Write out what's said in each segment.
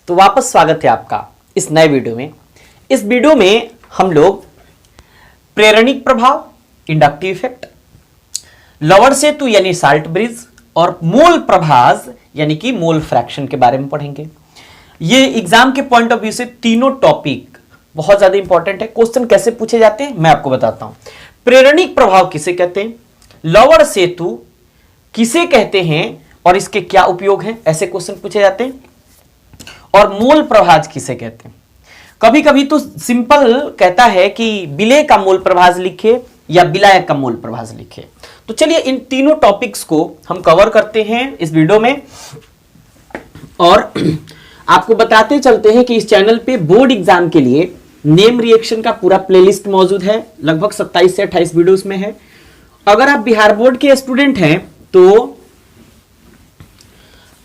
तो वापस स्वागत है आपका इस नए वीडियो में। इस वीडियो में हम लोग प्रेरणिक प्रभाव, इंडक्टिव इफेक्ट, लवण सेतु यानी साल्ट ब्रिज और मोल प्रभाज यानी कि मोल फ्रैक्शन के बारे में पढ़ेंगे। ये एग्जाम के पॉइंट ऑफ व्यू से तीनों टॉपिक बहुत ज्यादा इंपॉर्टेंट है। क्वेश्चन कैसे पूछे जाते हैं मैं आपको बताता हूं। प्रेरणिक प्रभाव किसे कहते हैं, लवण सेतु किसे कहते हैं और इसके क्या उपयोग हैं, ऐसे क्वेश्चन पूछे जाते हैं। और मोल प्रभाज किसे कहते हैं। कभी कभी तो सिंपल कहता है कि विलेय का मोल प्रभाज लिखे या विलायक का मोल प्रभाज लिखे। तो चलिए इन तीनों टॉपिक्स को हम कवर करते हैं इस वीडियो में और आपको बताते चलते हैं कि इस चैनल पे बोर्ड एग्जाम के लिए नेम रिएक्शन का पूरा प्लेलिस्ट मौजूद है। लगभग 27 से 28 वीडियोस में है। अगर आप बिहार बोर्ड के स्टूडेंट हैं तो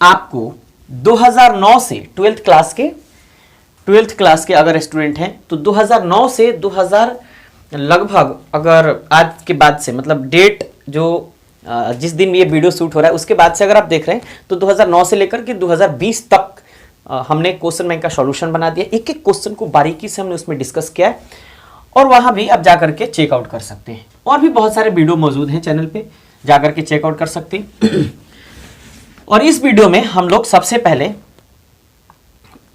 आपको 2009 से 12th क्लास के अगर स्टूडेंट हैं तो 2009 से 2000 लगभग, अगर आज के बाद से मतलब डेट जो जिस दिन ये वीडियो शूट हो रहा है उसके बाद से अगर आप देख रहे हैं तो 2009 से लेकर के 2020 तक हमने क्वेश्चन बैंक का सॉल्यूशन बना दिया। एक एक क्वेश्चन को बारीकी से हमने उसमें डिस्कस किया है और वहां भी आप जाकर के चेकआउट कर सकते हैं। और भी बहुत सारे वीडियो मौजूद हैं चैनल पे, जाकर के चेकआउट कर सकते हैं। और इस वीडियो में हम लोग सबसे पहले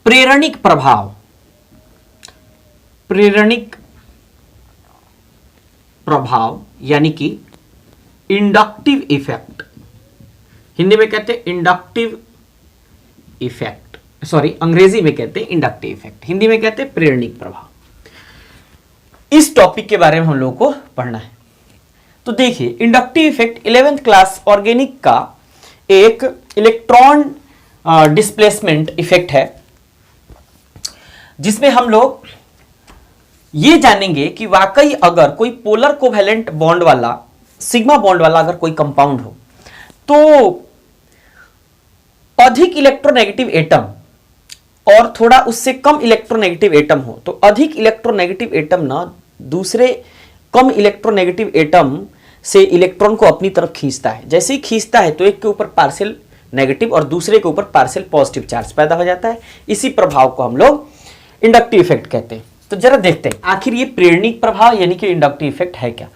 प्रेरणिक प्रभाव यानी कि इंडक्टिव इफेक्ट, हिंदी में कहते हैं इंडक्टिव इफेक्ट, सॉरी अंग्रेजी में कहते हैं इंडक्टिव इफेक्ट, हिंदी में कहते हैं प्रेरणिक प्रभाव। इस टॉपिक के बारे में हम लोगों को पढ़ना है। तो देखिए inductive effect 11th class organic का एक इलेक्ट्रॉन डिस्प्लेसमेंट इफेक्ट है, जिसमें हम लोग ये जानेंगे कि वाकई अगर कोई पोलर कोवैलेंट बॉन्ड वाला, सिग्मा बॉन्ड वाला अगर कोई कंपाउंड हो तो अधिक इलेक्ट्रोनेगेटिव एटम और थोड़ा उससे कम इलेक्ट्रोनेगेटिव एटम हो तो अधिक इलेक्ट्रोनेगेटिव एटम ना दूसरे कम इलेक्ट्रोनेगेटिव एटम से इलेक्ट्रॉन को अपनी तरफ खींचता है। जैसे ही खींचता है तो एक के ऊपर पार्शियल नेगेटिव और दूसरे के ऊपर पार्शियल पॉजिटिव चार्ज पैदा हो जाता है। इसी प्रभाव को हम लोग इंडक्टिव इफेक्ट कहते हैं। तो जरा देखते हैं आखिर ये प्रेरणिक प्रभाव यानी कि इंडक्टिव इफेक्ट है क्या।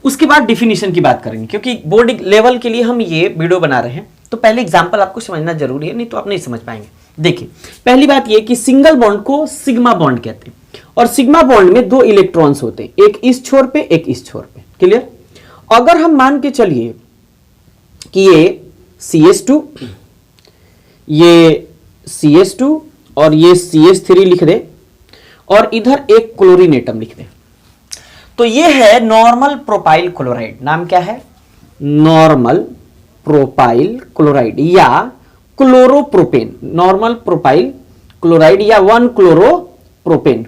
उसके बाद डिफिनीशन की बात करेंगे, क्योंकि बोर्ड लेवल के लिए हम ये वीडियो बना रहे हैं तो पहले एग्जाम्पल आपको समझना जरूरी है, नहीं तो आप नहीं समझ पाएंगे। देखिए पहली बात ये कि सिंगल बॉन्ड को सिग्मा बॉन्ड कहते हैं और सिग्मा बॉन्ड में दो इलेक्ट्रॉन्स होते हैं, एक इस छोर पे एक इस छोर पे। क्लियर। अगर हम मान के चलिए कि ये CH2, ये CH2 और ये CH3 लिख दे और इधर एक क्लोरीन एटम लिख दे, तो ये है नॉर्मल प्रोपाइल क्लोराइड। नाम क्या है? नॉर्मल प्रोपाइल क्लोराइड या क्लोरोप्रोपेन। नॉर्मल प्रोपाइल क्लोराइड या 1 क्लोरोप्रोपेन,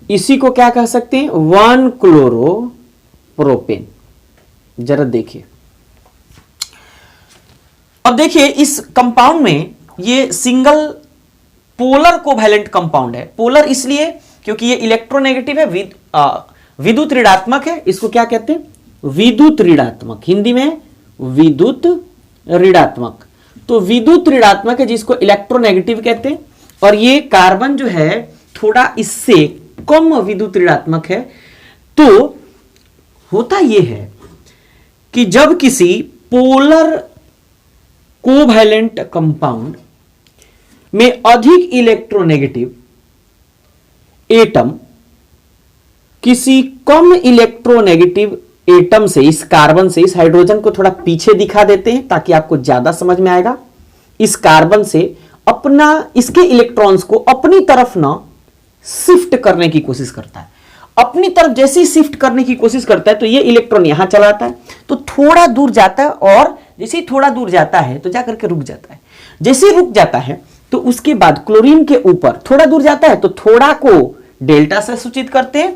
इसी को क्या कह सकते हैं? 1 क्लोरोप्रोपेन। जरा देखिए, अब देखिए इस कंपाउंड में ये सिंगल पोलर कोवैलेंट कंपाउंड है। पोलर इसलिए क्योंकि ये इलेक्ट्रोनेगेटिव है, विद्युत ऋणात्मक है। इसको क्या कहते हैं? विद्युत ऋणात्मक, हिंदी में विद्युत ऋणात्मक। तो विद्युत ऋणात्मक है जिसको इलेक्ट्रोनेगेटिव कहते हैं। और ये कार्बन जो है थोड़ा इससे कम विद्युत ऋणात्मक है। तो होता यह है कि जब किसी पोलर कोवैलेंट कंपाउंड में अधिक इलेक्ट्रोनेगेटिव एटम किसी कम इलेक्ट्रोनेगेटिव एटम से, इस कार्बन से, इस हाइड्रोजन को थोड़ा पीछे दिखा देते हैं ताकि आपको ज्यादा समझ में आएगा। इस कार्बन से अपना, इसके इलेक्ट्रॉन्स को अपनी तरफ ना शिफ्ट करने की कोशिश करता है। अपनी तरफ जैसे ही शिफ्ट करने की कोशिश करता है तो ये इलेक्ट्रॉन यहां चला जाता है, तो थोड़ा दूर जाता है और जैसे ही थोड़ा दूर जाता है तो जाकर के रुक जाता है। जैसे ही रुक जाता है तो उसके बाद क्लोरीन के ऊपर थोड़ा दूर जाता है तो थोड़ा को डेल्टा से सूचित करते हैं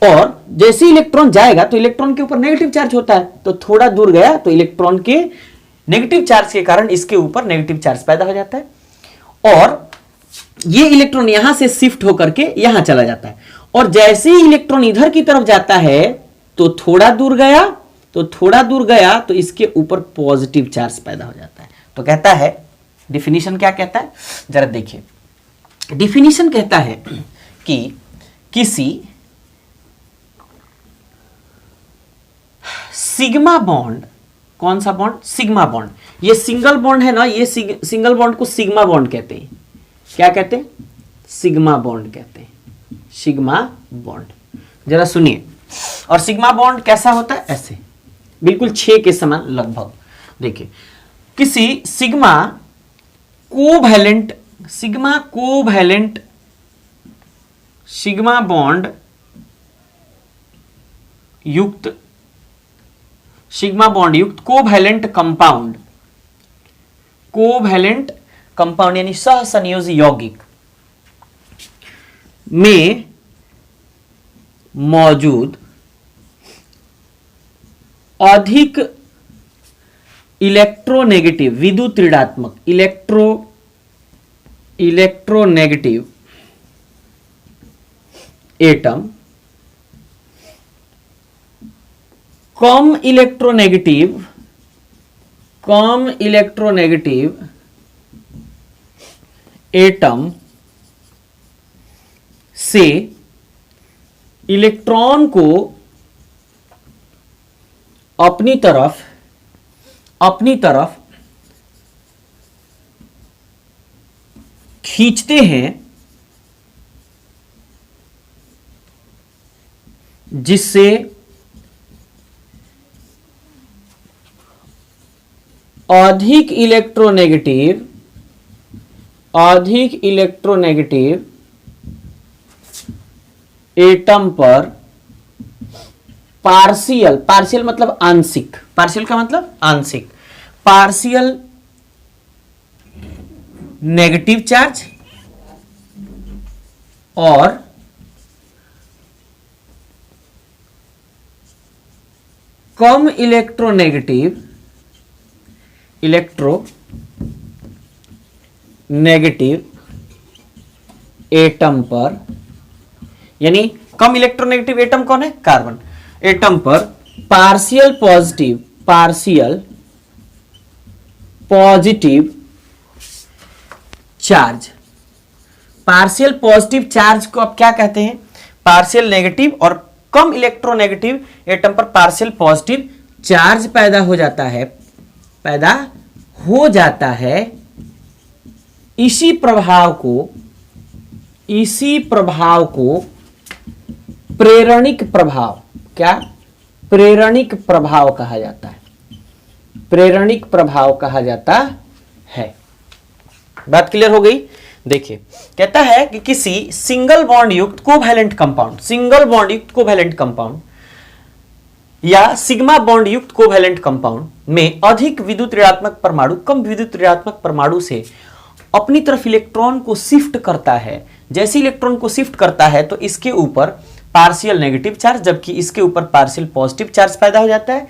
और जैसे ही इलेक्ट्रॉन जाएगा तो इलेक्ट्रॉन के ऊपर नेगेटिव चार्ज होता है, तो थोड़ा दूर गया तो इलेक्ट्रॉन के नेगेटिव चार्ज के कारण इसके ऊपर नेगेटिव चार्ज पैदा हो जाता है और ये इलेक्ट्रॉन यहां से शिफ्ट होकर के यहां चला जाता है। और जैसे ही इलेक्ट्रॉन इधर की तरफ जाता है तो थोड़ा दूर गया तो इसके ऊपर पॉजिटिव चार्ज पैदा हो जाता है। तो कहता है डिफिनीशन क्या कहता है, जरा देखिए। डिफिनीशन कहता है कि किसी सिग्मा बॉन्ड, कौन सा बॉन्ड, सिग्मा बॉन्ड, ये सिंगल बॉन्ड है ना, ये सिंगल बॉन्ड को सिग्मा बॉन्ड कहते हैं। क्या कहते हैं, सिग्मा बॉन्ड कहते हैं, सिग्मा बॉन्ड। जरा सुनिए, और सिग्मा बॉन्ड कैसा होता है, ऐसे बिल्कुल 6 के समान लगभग। देखिए, किसी सिग्मा बॉन्ड युक्त कोवैलेंट कंपाउंड यानी सहसंयोजी यौगिक में मौजूद अधिक इलेक्ट्रोनेगेटिव विद्युत ऋणात्मक इलेक्ट्रोनेगेटिव एटम कम इलेक्ट्रोनेगेटिव एटम से इलेक्ट्रॉन को अपनी तरफ खींचते हैं, जिससे अधिक इलेक्ट्रोनेगेटिव एटम पर पार्शियल मतलब आंशिक, पार्शियल का मतलब आंशिक, पार्शियल नेगेटिव चार्ज और कम इलेक्ट्रोनेगेटिव एटम पर, यानी कम इलेक्ट्रोनेगेटिव एटम कौन है, कार्बन एटम पर partial positive charge. Partial positive charge को आप क्या कहते हैं, पार्शियल नेगेटिव, और कम इलेक्ट्रोनेगेटिव एटम पर पार्शियल पॉजिटिव चार्ज पैदा हो जाता है। इसी प्रभाव को प्रेरणिक प्रभाव, क्या, प्रेरणिक प्रभाव कहा जाता है, प्रेरणिक प्रभाव कहा जाता है। बात क्लियर हो गई। देखिए, कहता है कि किसी सिंगल बॉन्ड युक्त कोवैलेंट कंपाउंड या सिग्मा बॉन्ड युक्त कोवैलेंट कंपाउंड में अधिक विद्युत ऋणात्मक परमाणु कम विद्युत ऋणात्मक परमाणु से अपनी तरफ इलेक्ट्रॉन को शिफ्ट करता है। जैसे इलेक्ट्रॉन को शिफ्ट करता है तो इसके ऊपर पार्शियल नेगेटिव चार्ज, जबकि इसके ऊपर पार्शियल पॉजिटिव चार्ज पैदा हो जाता है,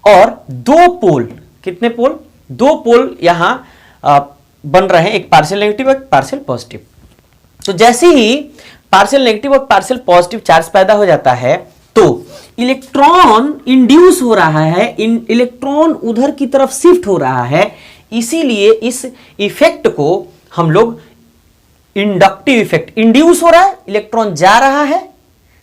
और 2 पोल, कितने पोल, 2 पोल यहां बन रहे हैं, एक पार्शियल नेगेटिव एक पार्शियल पॉजिटिव। तो जैसे ही पार्शियल नेगेटिव और पार्शियल पॉजिटिव चार्ज पैदा हो जाता है तो इलेक्ट्रॉन इंड्यूस हो रहा है, इलेक्ट्रॉन उधर की तरफ शिफ्ट हो रहा है। इसीलिए इस इफेक्ट को हम लोग इंडक्टिव इफेक्ट, इंड्यूस हो रहा है, इलेक्ट्रॉन जा रहा है,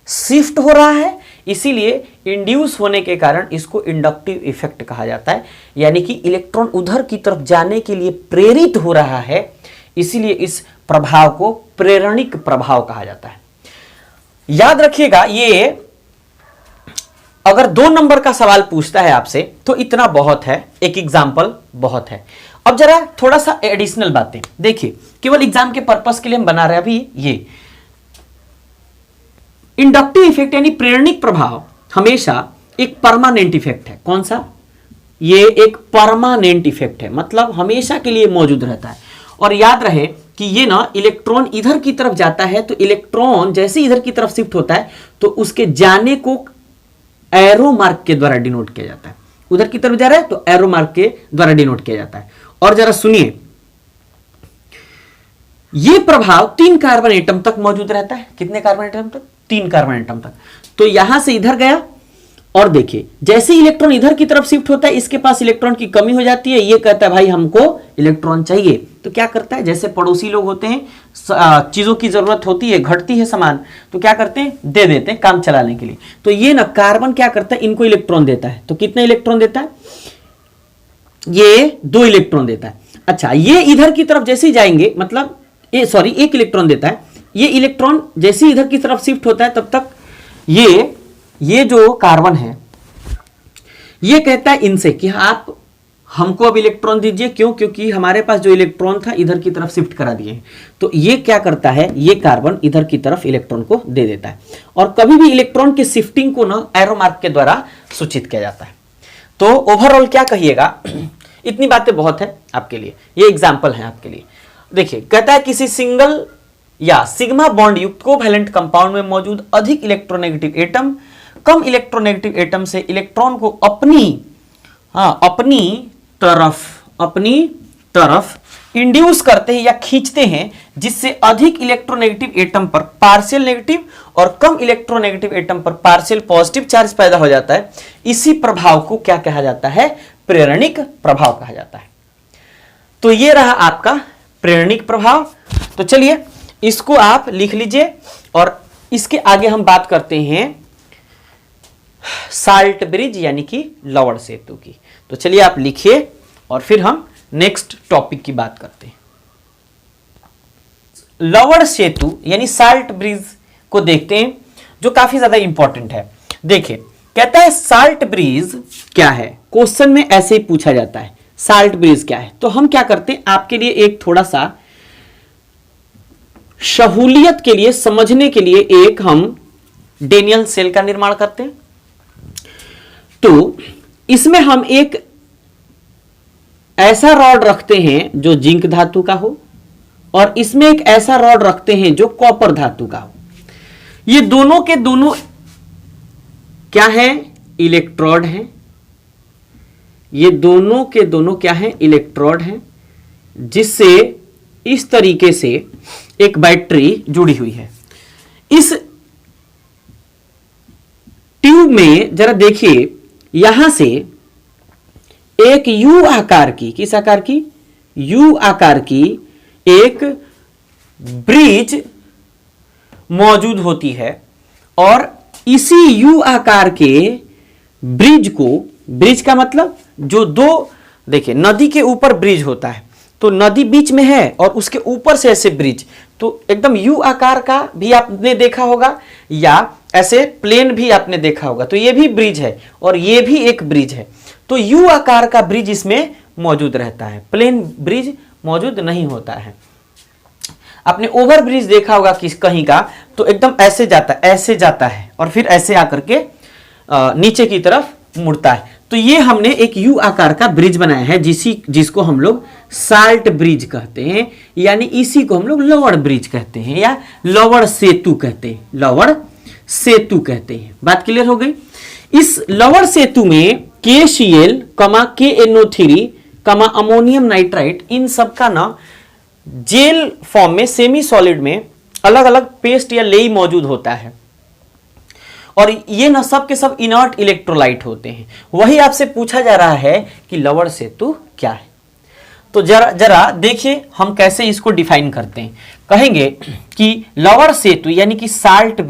शिफ्ट हो रहा है, इसीलिए इंड्यूस होने के कारण इसको इंडक्टिव इफेक्ट कहा जाता है। यानी कि इलेक्ट्रॉन उधर की तरफ जाने के लिए प्रेरित हो रहा है, इसीलिए इस प्रभाव को प्रेरणिक प्रभाव कहा जाता है। याद रखिएगा, ये अगर 2 नंबर का सवाल पूछता है आपसे तो इतना बहुत है, एक एग्जाम्पल बहुत है। अब जरा थोड़ा सा एडिशनल बातें देखिए, केवल एग्जाम के पर्पस के लिए हम बना रहे हैं अभी। ये इंडक्टिव इफेक्ट यानी प्रेरणिक प्रभाव हमेशा एक परमानेंट इफेक्ट है। कौन सा, ये एक परमानेंट इफेक्ट है, मतलब हमेशा के लिए मौजूद रहता है। और याद रहे कि ये ना इलेक्ट्रॉन इधर की तरफ जाता है तो इलेक्ट्रॉन जैसे इधर की तरफ शिफ्ट होता है तो उसके जाने को एरो मार्क के द्वारा डिनोट किया जाता है। उधर की तरफ जा रहा है तो एरो मार्क के द्वारा डिनोट किया जाता है। और जरा सुनिए, यह प्रभाव 3 कार्बन एटम तक मौजूद रहता है। कितने कार्बन एटम तक, 3 कार्बन एटम तक। तो यहां से इधर गया और देखिए जैसे इलेक्ट्रॉन इधर की तरफ शिफ्ट होता है इसके पास इलेक्ट्रॉन की कमी हो जाती है, ये कहता है भाई हमको इलेक्ट्रॉन चाहिए, तो क्या करता है जैसे पड़ोसी लोग होते हैं, चीजों की जरूरत होती है, घटती है सामान, तो क्या करते हैं दे देते हैं काम चलाने के लिए। तो ये ना कार्बन क्या करता है इनको इलेक्ट्रॉन देता है, तो कितने इलेक्ट्रॉन देता है, ये 2 इलेक्ट्रॉन देता है। अच्छा ये इधर की तरफ जैसे ही जाएंगे, मतलब ये सॉरी 1 इलेक्ट्रॉन देता है, ये इलेक्ट्रॉन जैसे ही इधर की तरफ शिफ्ट होता है तब तक ये जो कार्बन है ये कहता है इनसे कि आप हमको अब इलेक्ट्रॉन दीजिए, क्यों, क्योंकि हमारे पास जो इलेक्ट्रॉन था इधर की तरफ शिफ्ट करा दिए हैं। तो ये क्या करता है, ये कार्बन इधर की तरफ इलेक्ट्रॉन को दे देता है, और कभी भी इलेक्ट्रॉन के शिफ्टिंग को ना एरो मार्क के द्वारा सूचित किया जाता है। तो ओवरऑल क्या कहिएगा, इतनी बातें बहुत है आपके लिए, ये एग्जाम्पल है आपके लिए। देखिए कहता है किसी सिंगल या सिग्मा बॉन्ड युक्त कोवैलेंट कंपाउंड में मौजूद अधिक इलेक्ट्रोनेगेटिव एटम कम इलेक्ट्रोनेगेटिव एटम से इलेक्ट्रॉन को अपनी तरफ इंड्यूस करते हैं या खींचते हैं, जिससे अधिक इलेक्ट्रोनेगेटिव एटम पर पार्शियल नेगेटिव और कम इलेक्ट्रोनेगेटिव एटम पर पार्शियल पॉजिटिव चार्ज पैदा हो जाता है। इसी प्रभाव को क्या कहा जाता है, प्रेरणिक प्रभाव कहा जाता है। तो ये रहा आपका प्रेरणिक प्रभाव। तो चलिए इसको आप लिख लीजिए, और इसके आगे हम बात करते हैं साल्ट ब्रिज यानी कि लवण सेतु की। तो चलिए आप लिखिए और फिर हम नेक्स्ट टॉपिक की बात करते हैं। लवण सेतु यानी साल्ट ब्रिज को देखते हैं, जो काफी ज्यादा इंपॉर्टेंट है। देखिए कहता है साल्ट ब्रिज क्या है, क्वेश्चन में ऐसे ही पूछा जाता है साल्ट ब्रिज क्या है। तो हम क्या करते हैं आपके लिए एक थोड़ा सा सहूलियत के लिए, समझने के लिए एक हम डेनियल सेल का निर्माण करते हैं। तो इसमें हम एक ऐसा रॉड रखते हैं जो जिंक धातु का हो, और इसमें एक ऐसा रॉड रखते हैं जो कॉपर धातु का हो। ये दोनों के दोनों क्या है, इलेक्ट्रोड हैं। ये दोनों के दोनों क्या है, इलेक्ट्रोड हैं, जिससे इस तरीके से एक बैटरी जुड़ी हुई है। इस ट्यूब में जरा देखिए, यहां से एक यू आकार की, किस आकार की, यू आकार की एक ब्रिज मौजूद होती है, और इसी यू आकार के ब्रिज को, ब्रिज का मतलब जो दो, देखिए नदी के ऊपर ब्रिज होता है, तो नदी बीच में है और उसके ऊपर से ऐसे ब्रिज, तो एकदम यू आकार का भी आपने देखा होगा, या ऐसे प्लेन भी आपने देखा होगा। तो ये भी ब्रिज है और ये भी एक ब्रिज है। तो यू आकार का ब्रिज इसमें मौजूद रहता है, प्लेन ब्रिज मौजूद नहीं होता है। आपने ओवर ब्रिज देखा होगा किस कहीं का, तो एकदम ऐसे जाता है और फिर ऐसे आकर के नीचे की तरफ मुड़ता है। तो ये हमने एक यू आकार का ब्रिज बनाया है, जिसको हम लोग साल्ट ब्रिज कहते हैं, यानी इसी को हम लोग लवण ब्रिज कहते हैं या लवण सेतु कहते हैं, लवण सेतु कहते हैं। बात क्लियर हो गई। इस लवण सेतु में KCl, KNO3, अमोनियम नाइट्राइट, इन सब का ना जेल फॉर्म में, सेमी सॉलिड में अलग अलग पेस्ट या लेई मौजूद होता है, और ये ना सब के सब इनर्ट इलेक्ट्रोलाइट होते हैं। वही आपसे पूछा जा रहा है कि लवण सेतु क्या है। तो जरा देखिए हम कैसे इसको डिफाइन करते हैं। कहेंगे कि लवण सेतु यानी कि साल्ट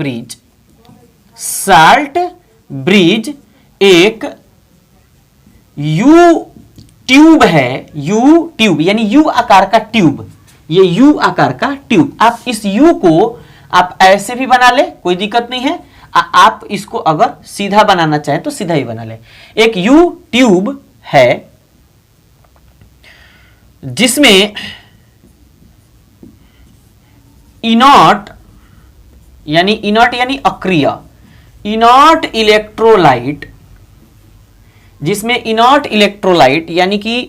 ब्रिज एक यू ट्यूब है, यू ट्यूब यानी यू आकार का ट्यूब, ये यू आकार का ट्यूब। आप इस यू को आप ऐसे भी बना ले, कोई दिक्कत नहीं है, आप इसको अगर सीधा बनाना चाहें तो सीधा ही बना ले। एक यू ट्यूब है जिसमें इनर्ट यानी अक्रिय, इनर्ट इलेक्ट्रोलाइट, जिसमें इनर्ट इलेक्ट्रोलाइट यानी कि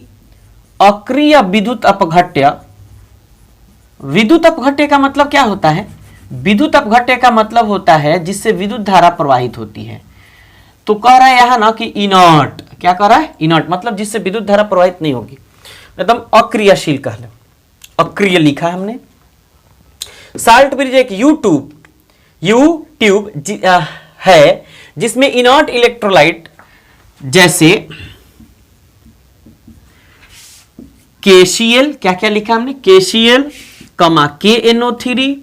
अक्रिय विद्युत अपघट्य। विद्युत अपघट्य का मतलब क्या होता है, विद्युत अपघट्य का मतलब होता है जिससे विद्युत धारा प्रवाहित होती है। तो कह रहा है यहां ना कि इनर्ट, क्या कह रहा है, इनर्ट मतलब जिससे विद्युत धारा प्रवाहित नहीं होगी, एकदम अक्रियाशील कह लो, अक्रिय लिखा है हमने। साल्ट ब्रिज एक यू ट्यूब है जिसमें इनर्ट इलेक्ट्रोलाइट जैसे KCl, क्या क्या लिखा हमने, KCl, KNO3,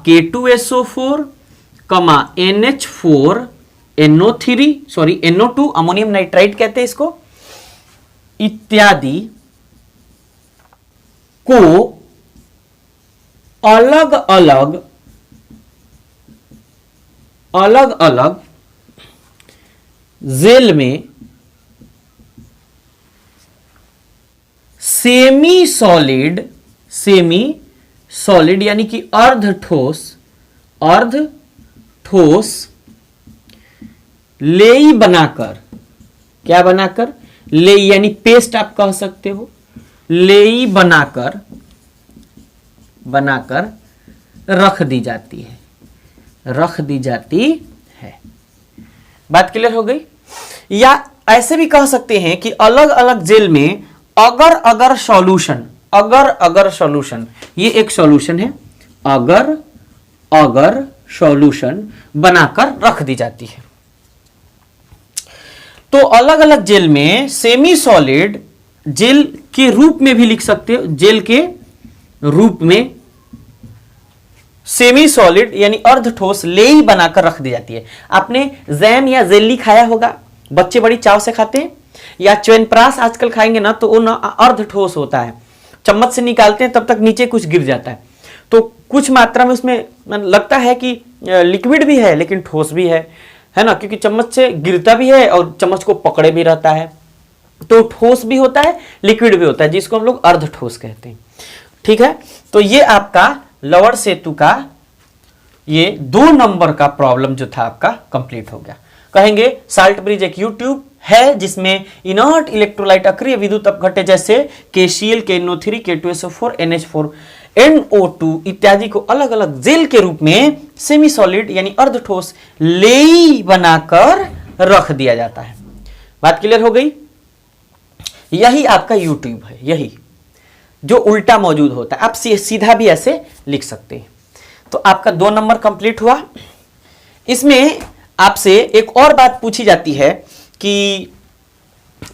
K2SO4, NH4 NO3 sorry NO2 ammonium nitride कहते हैं इसको, इत्यादि को अलग अलग जेल में सेमी सॉलिड यानी कि अर्ध ठोस लेई बनाकर, क्या बनाकर, लेई यानी पेस्ट आप कह सकते हो, लेई बनाकर रख दी जाती है। बात क्लियर हो गई? या ऐसे भी कह सकते हैं कि अलग अलग जेल में अगर सॉल्यूशन, ये एक सॉल्यूशन है, अगर सॉल्यूशन बनाकर रख दी जाती है। तो अलग अलग जेल में सेमी सॉलिड जेल के रूप में भी लिख सकते हो, जेल के रूप में सेमी सॉलिड यानी अर्ध ठोस लेई बनाकर रख दी जाती है। आपने जैम या जेली खाया होगा, बच्चे बड़ी चाव से खाते हैं, या च्यवनप्राश आजकल खाएंगे ना, तो वो ना अर्ध ठोस होता है, चम्मच से निकालते हैं तब तक नीचे कुछ गिर जाता है, तो कुछ मात्रा में उसमें लगता है कि लिक्विड भी है लेकिन ठोस भी है ना, क्योंकि चम्मच से गिरता भी है और चम्मच को पकड़े भी रहता है, तो ठोस भी होता है लिक्विड भी होता है, जिसको हम लोग अर्ध ठोस कहते हैं। ठीक है, तो ये आपका लोअर सेतु का ये 2 नंबर का प्रॉब्लम जो था आपका कंप्लीट हो गया। कहेंगे साल्ट ब्रिज एक यूट्यूब है जिसमें इनर्ट इलेक्ट्रोलाइट अक्रिय विद्युत अपघट्य जैसे KCl, KNO3, K2SO4, NH4, NO2 इत्यादि को अलग अलग जेल के रूप में सेमी सॉलिड यानी अर्ध ठोस लेई बनाकर रख दिया जाता है। बात क्लियर हो गई? यही आपका यूट्यूब है, यही जो उल्टा मौजूद होता है, आप सीधा भी ऐसे लिख सकते हैं। तो आपका 2 नंबर कंप्लीट हुआ। इसमें आपसे एक और बात पूछी जाती है कि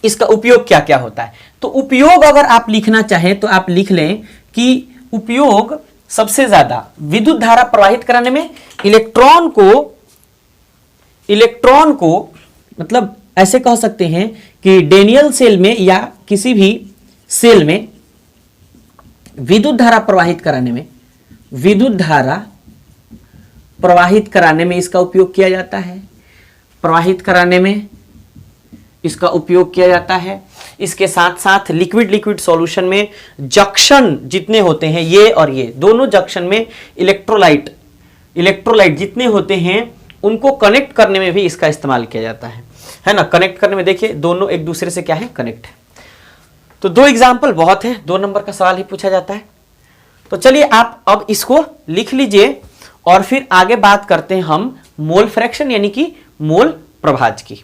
इसका उपयोग क्या क्या होता है। तो उपयोग अगर आप लिखना चाहें तो आप लिख लें कि उपयोग सबसे ज्यादा विद्युत धारा प्रवाहित कराने में, इलेक्ट्रॉन को मतलब ऐसे कह सकते हैं कि डेनियल सेल में या किसी भी सेल में विद्युत धारा प्रवाहित कराने में इसका उपयोग किया जाता है, इसका उपयोग किया जाता है। इसके साथ साथ लिक्विड सॉल्यूशन में जंक्शन जितने होते हैं, ये और ये दोनों जंक्शन में इलेक्ट्रोलाइट जितने होते हैं उनको कनेक्ट करने में भी इसका इस्तेमाल किया जाता है ना। कनेक्ट करने में देखिए दोनों एक दूसरे से क्या है, कनेक्ट है। तो 2 एग्जाम्पल बहुत है, 2 नंबर का सवाल ही पूछा जाता है। तो चलिए आप अब इसको लिख लीजिए और फिर आगे बात करते हैं हम मोल फ्रैक्शन यानी कि मोल प्रभाज की।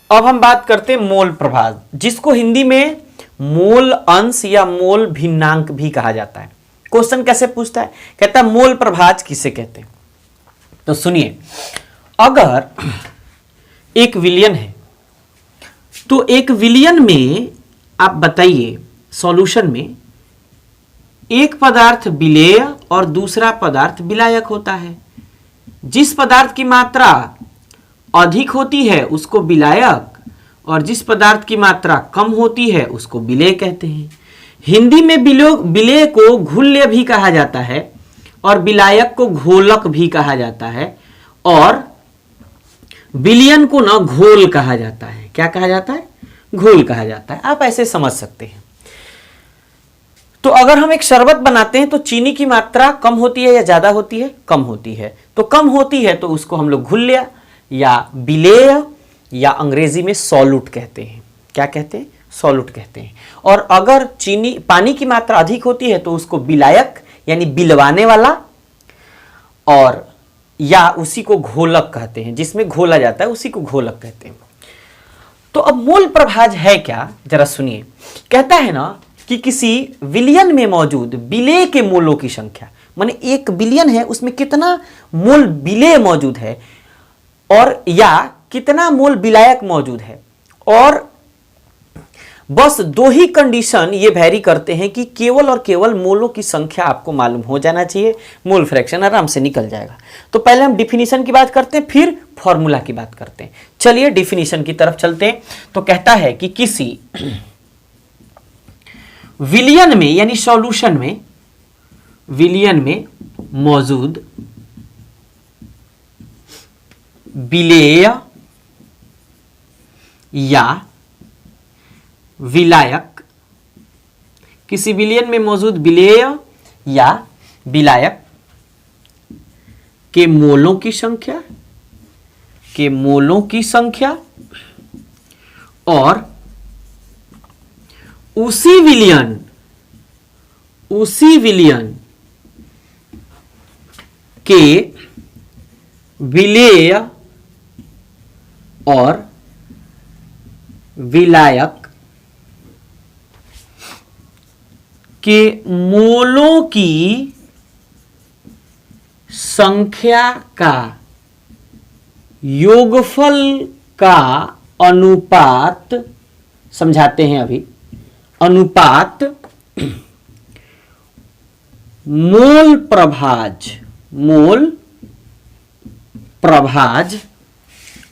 अब हम बात करते हैं मोल प्रभाज, जिसको हिंदी में मोल अंश या मोल भिन्नांक भी कहा जाता है। क्वेश्चन कैसे पूछता है, कहता है मोल प्रभाज किसे कहते हैं। तो सुनिए, अगर एक विलयन है तो एक विलयन में आप बताइए सॉल्यूशन में एक पदार्थ विलेय और दूसरा पदार्थ विलायक होता है। जिस पदार्थ की मात्रा अधिक होती है उसको विलायक और जिस पदार्थ की मात्रा कम होती है उसको विलेय कहते हैं। हिंदी में विलेय को घुल्य भी कहा जाता है और विलायक को घोलक भी कहा जाता है और विलयन को ना घोल कहा जाता है। क्या कहा जाता है? घोल कहा जाता है। आप ऐसे समझ सकते हैं। तो अगर हम एक शरबत बनाते हैं तो चीनी की मात्रा कम होती है या ज्यादा होती है? कम होती है। तो कम होती है तो उसको हम लोग घुल्य या विलेय या अंग्रेजी में सॉल्यूट कहते हैं। क्या कहते हैं? सॉल्यूट कहते हैं। और अगर पानी की मात्रा अधिक होती है तो उसको विलायक यानी बिलवाने वाला और या उसी को घोलक कहते हैं, जिसमें घोला जाता है उसी को घोलक कहते हैं। तो अब मोल प्रभाज है क्या, जरा सुनिए। कहता है ना कि किसी विलयन में मौजूद विलेय के मोलों की संख्या, माने 1 बिलियन है, उसमें कितना मोल विलेय मौजूद है और या कितना मोल विलायक मौजूद है। और बस 2 ही कंडीशन ये वैरी करते हैं कि केवल और केवल मोलों की संख्या आपको मालूम हो जाना चाहिए, मोल फ्रैक्शन आराम से निकल जाएगा। तो पहले हम डिफिनीशन की बात करते हैं, फिर फॉर्मूला की बात करते हैं। चलिए डिफिनीशन की तरफ चलते हैं। तो कहता है कि किसी विलियन में यानी सॉल्यूशन में, विलियन में मौजूद विलेय या विलायक, किसी विलियन में मौजूद विलेय या विलायक के मोलों की संख्या, के मोलों की संख्या और उसी विलियन के विलेय और विलायक के मोलों की संख्या का योगफल का अनुपात, समझाते हैं अभी, अनुपात मोल प्रभाज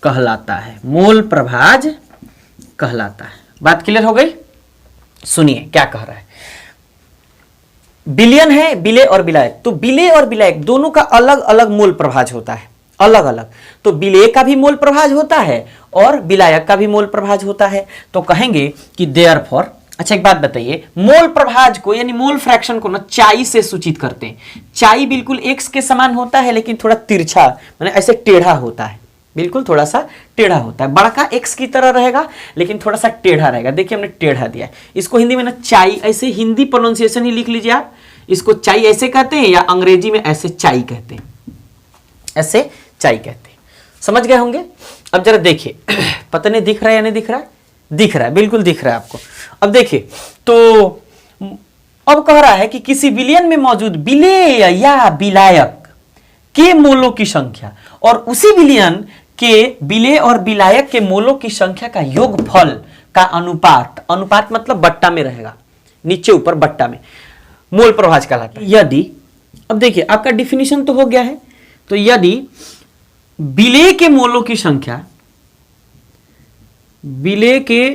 कहलाता है। मोल प्रभाज कहलाता है। बात क्लियर हो गई? सुनिए क्या कह रहा है। बिलियन है विलेय और विलायक, तो विलेय और विलायक दोनों का अलग अलग मोल प्रभाज होता है, अलग अलग। तो विलेय का भी मोल प्रभाज होता है और विलायक का भी मोल प्रभाज होता है। तो कहेंगे कि देयरफॉर, अच्छा एक बात बताइए, मोल प्रभाज को यानी मोल फ्रैक्शन को ना चाई से सूचित करते हैं। चाई बिल्कुल एक्स के समान होता है लेकिन थोड़ा तिरछा, माने ऐसे टेढ़ा होता है, बिल्कुल थोड़ा सा टेढ़ा होता है। बड़का एक्स की तरह रहेगा लेकिन थोड़ा सा टेढ़ा रहेगा। देखिए हमने टेढ़ा दिया है। इसको हिंदी में ना चाई, ऐसे हिंदी प्रोनाउंसिएशन ही लिख लीजिए आप। इसको चाई ऐसे कहते हैं या अंग्रेजी में ऐसे चाई कहते हैं, ऐसे चाई कहते हैं। समझ गए होंगे? अब जरा देखिए, पता नहीं दिख रहा है या नहीं दिख रहा है? दिख रहा है, बिल्कुल दिख रहा है आपको। अब देखिए, तो अब कह रहा है कि किसी विलियन में मौजूद विलेय या विलायक के मोलों की संख्या और उसी विलियन के विलेय और विलायक के मोलों की संख्या का योगफल का अनुपात, अनुपात मतलब बट्टा में रहेगा, नीचे ऊपर बट्टा में, मोल प्रभाज कहलाता है। यदि, अब देखिए आपका डिफिनीशन तो हो गया है, तो यदि विलेय के मोलों की संख्या, विलेय के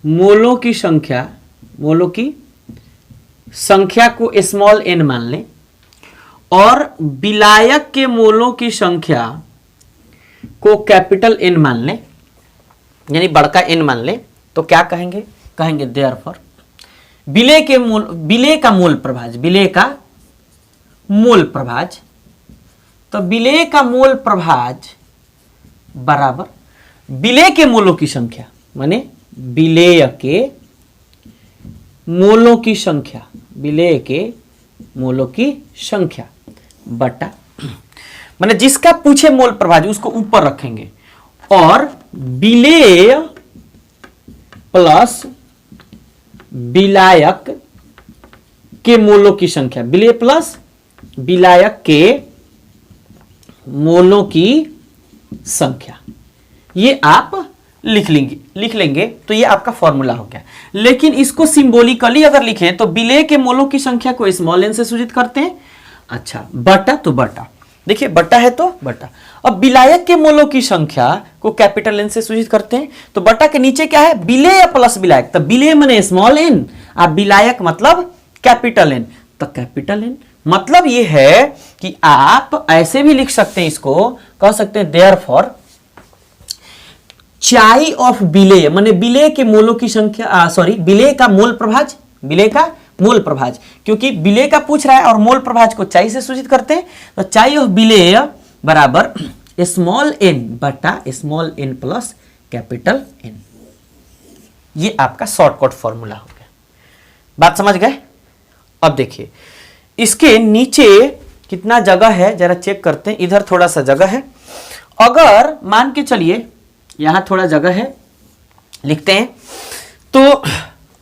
मोलों की संख्या, मोलों की संख्या को स्मॉल n मान लें और विलायक के मोलों की संख्या को कैपिटल N मान लें, यानी बड़का N मान लें, तो क्या कहेंगे? कहेंगे देयरफॉर विलेय के मोल, विलेय का मोल प्रभाज, विलेय का मोल प्रभाज, तो विलेय का मोल प्रभाज बराबर विलेय के मोलों की संख्या, माने विलेय के मोलों की संख्या, विलेय के मोलों की संख्या बटा, माने जिसका पूछे मोल प्रभाज उसको ऊपर रखेंगे और विलेय प्लस विलायक के मोलों की संख्या, विलेय प्लस विलायक के मोलों की संख्या, ये आप लिख लेंगे तो ये आपका फॉर्मूला हो गया। लेकिन इसको सिंबॉलिकली अगर लिखें तो विलेय के मोलों की संख्या को स्मॉल n से सूचित करते हैं। अच्छा, बटा तो बटा, देखिए बटा है तो बटा। अब विलायक के मोलों की संख्या को कैपिटल N से सूचित करते हैं, तो बटा के नीचे क्या है? विलेय प्लस विलायक, तो विलेय माने स्मॉल n, अब विलायक मतलब कैपिटल N, तो कैपिटल N मतलब ये है कि आप ऐसे भी लिख सकते हैं, इसको कह सकते हैं देयरफॉर चाई ऑफ विलेय, माने विलेय के मोलों की संख्या, सॉरी विलेय का मोल प्रभाज, विलेय का मोल प्रभाज, क्योंकि विलेय का पूछ रहा है और मोल प्रभाज को चाई से सूचित करते हैं, तो चाई ऑफ विलेय बराबर स्मॉल n बटा small n plus capital N। ये आपका शॉर्टकट फॉर्मूला हो गया। बात समझ गए? अब देखिए इसके नीचे कितना जगह है जरा चेक करते हैं। इधर थोड़ा सा जगह है, अगर मान के चलिए यहां थोड़ा जगह है, लिखते हैं। तो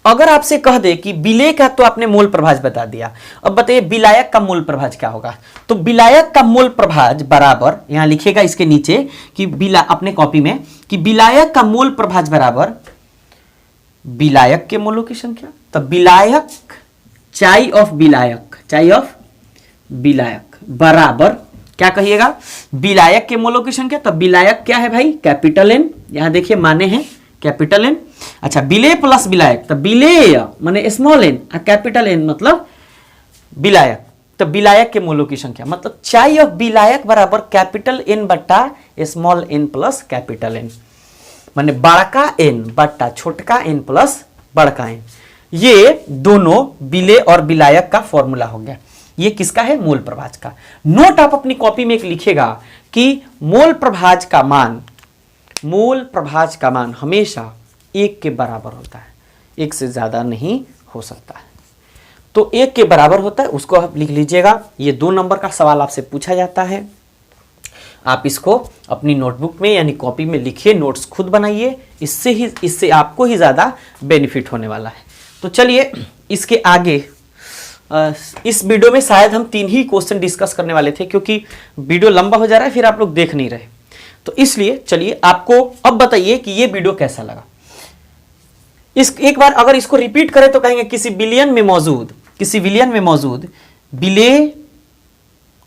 अगर आपसे कह दे कि विलेय का तो आपने मोल प्रभाज बता दिया, अब बताइए विलायक का मोल प्रभाज क्या होगा। तो विलायक का मोल प्रभाज बराबर, यहां लिखिएगा इसके नीचे कि अपने कॉपी में कि विलायक का मोल प्रभाज बराबर विलायक के मोलों की संख्या। तो विलायक चाई ऑफ विलायक बराबर क्या कहिएगा, विलायक के मोलों की संख्या। तो विलायक क्या है भाई, कैपिटल एन, यहां देखिए माने हैं कैपिटल एन। अच्छा विलेय प्लस विलायक, तो विलेय माने स्मॉल एन और कैपिटल एन मतलब विलायक। तो विलायक के मोलों की संख्या मतलब चाई ऑफ विलायक बराबर कैपिटल एन बट्टा small N plus capital N, माने बड़का एन बट्टा छोटका एन प्लस बड़का एन। ये दोनों विलेय और विलायक का फॉर्मूला हो गया। ये किसका है, मोल प्रभाज का। नोट आप अपनी कॉपी में एक लिखेगा कि मोल प्रभाज का मान हमेशा 1 के बराबर होता है, 1 से ज्यादा नहीं हो सकता है। तो 1 के बराबर होता है, उसको आप लिख लीजिएगा। ये 2 नंबर का सवाल आपसे पूछा जाता है, आप इसको अपनी नोटबुक में यानी कॉपी में लिखिए, नोट्स खुद बनाइए, इससे आपको ही ज्यादा बेनिफिट होने वाला है। तो चलिए इसके आगे इस वीडियो में शायद हम 3 ही क्वेश्चन डिस्कस करने वाले थे, क्योंकि वीडियो लंबा हो जा रहा है, फिर आप लोग देख नहीं रहे। तो इसलिए चलिए आपको अब बताइए कि ये वीडियो कैसा लगा। एक बार अगर इसको रिपीट करें तो कहेंगे किसी विलियन में मौजूद विलेय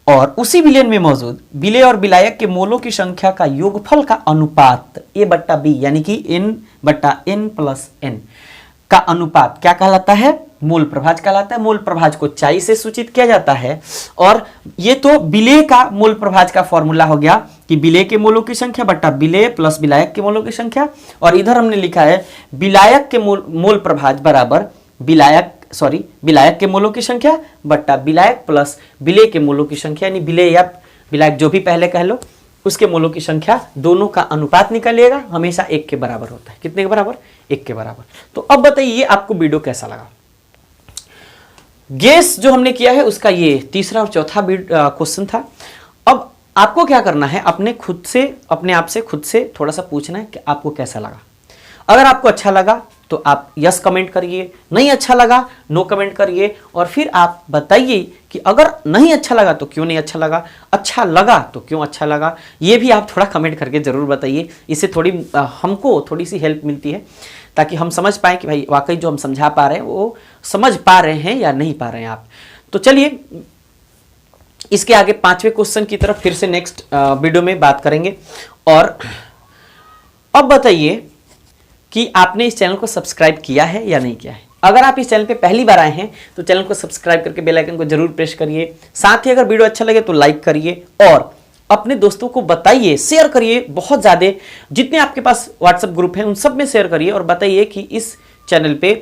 और उसी विलियन में मौजूद विलेय और विलायक के मोलों की संख्या का योगफल का अनुपात A बट्टा B यानी कि N बट्टा N प्लस N का अनुपात क्या कहलाता है, मोल प्रभाज कहलाता है। मोल प्रभाज को चाई से सूचित किया जाता है। और ये तो विलेय का मोल प्रभाज का फॉर्मूला हो गया कि विलेय के मोलों की संख्या बट्टा विलेय प्लस विलायक के मोलों की संख्या। और इधर हमने लिखा है विलायक के मोल प्रभाज बराबर विलायक के मोलों की संख्या बट्टा विलायक प्लस विलेय के मोलों की संख्या, यानी विलेय या विलायक जो भी पहले कह लो उसके मोलों की संख्या, दोनों का अनुपात निकलिएगा, हमेशा 1 के बराबर होता है। कितने के बराबर, 1 के बराबर। तो अब बताइए आपको वीडियो कैसा लगा। गेस जो हमने किया है उसका ये तीसरा और चौथा क्वेश्चन था। अब आपको क्या करना है, अपने आप से खुद से थोड़ा सा पूछना है कि आपको कैसा लगा। अगर आपको अच्छा लगा तो आप यस कमेंट करिए, नहीं अच्छा लगा नो कमेंट करिए, और फिर आप बताइए कि अगर नहीं अच्छा लगा तो क्यों नहीं अच्छा लगा, अच्छा लगा तो क्यों अच्छा लगा। ये भी आप थोड़ा कमेंट करके जरूर बताइए, इससे हमको थोड़ी सी हेल्प मिलती है, ताकि हम समझ पाए कि भाई वाकई जो हम समझा पा रहे हैं वो समझ पा रहे हैं या नहीं पा रहे हैं आप। तो चलिए इसके आगे 5वें क्वेश्चन की तरफ फिर से नेक्स्ट वीडियो में बात करेंगे। और अब बताइए कि आपने इस चैनल को सब्सक्राइब किया है या नहीं किया है। अगर आप इस चैनल पे पहली बार आए हैं तो चैनल को सब्सक्राइब करके बेल आइकन को जरूर प्रेस करिए। साथ ही अगर वीडियो अच्छा लगे तो लाइक करिए और अपने दोस्तों को बताइए, शेयर करिए बहुत ज्यादा, जितने आपके पास व्हाट्सएप ग्रुप हैं उन सब में शेयर करिए और बताइए कि इस चैनल पे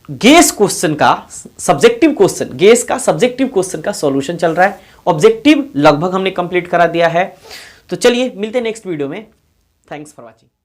गेस का सब्जेक्टिव क्वेश्चन का सॉल्यूशन चल रहा है। ऑब्जेक्टिव लगभग हमने कंप्लीट करा दिया है। तो चलिए मिलते हैं नेक्स्ट वीडियो में। Thanks for watching.